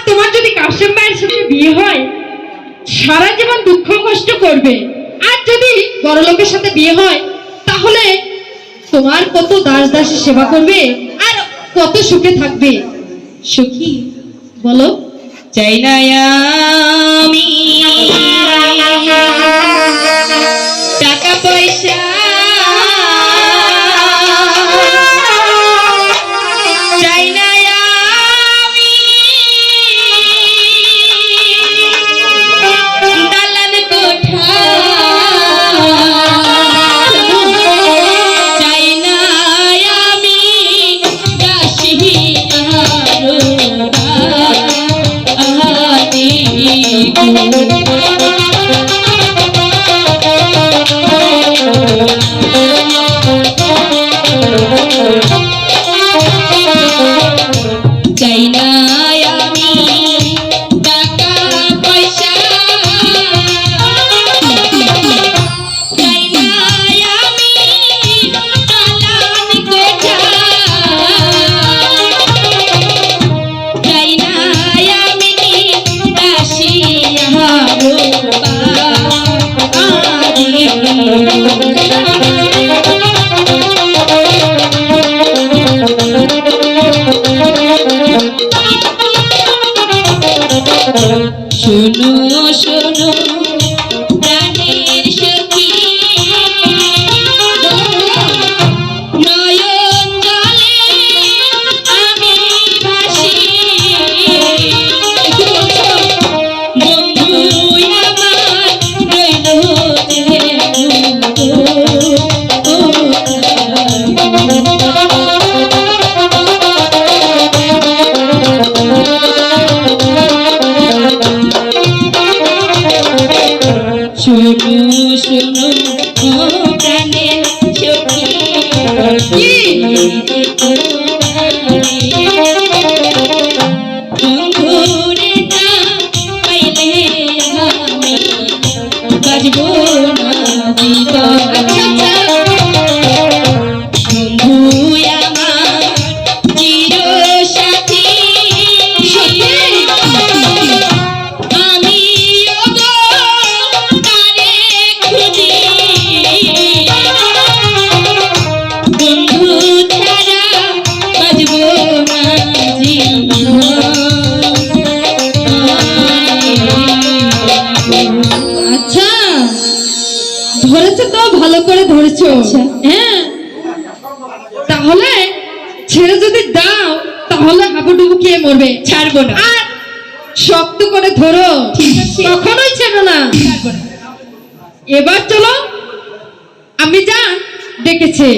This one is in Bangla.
তোমার যদি কাশেম ভাইয়ের সাথে বিয়ে হয় সারা জীবন দুঃখ কষ্ট করবে, আর যদি বড় লোকের সাথে বিয়ে হয় তাহলে তোমার কত দাস দাসী সেবা করবে আর কত সুখে থাকবে। সখী বলো। চাই না আমি টাকা পয়সা, চাই না আমি দালান কোঠা, চাই না আমি দাসী চাই না আমি টাকা পয়সা, চাই না আমি দালান কোঠা, চাই না আমি দাসী শোনো শোনো প্রাণের সখী, নয়ন জলে আমি ভাসি, বন্ধু আমার রইল শোনো শোনো প্রাণের সখী, বন্ধুরে না পাইলে আমি বাজব না জীবন, বন্ধু আমার চির সাথী, আমি তারে খুঁজি, বন্ধু ছাড়া বাজব না জীবন। আচ্ছা ধরেছো তো, ভালো করে ধরেছো। হ্যাঁ তাহলে ছেড়ে যদি দাও তাহলে হাবুডুবু খেয়ে মরবে, ছাড়বো না। আর শক্ত করে ধরো, কখনোই ছেড়ো না। এবার চলো, আমি যা ডেকেছে।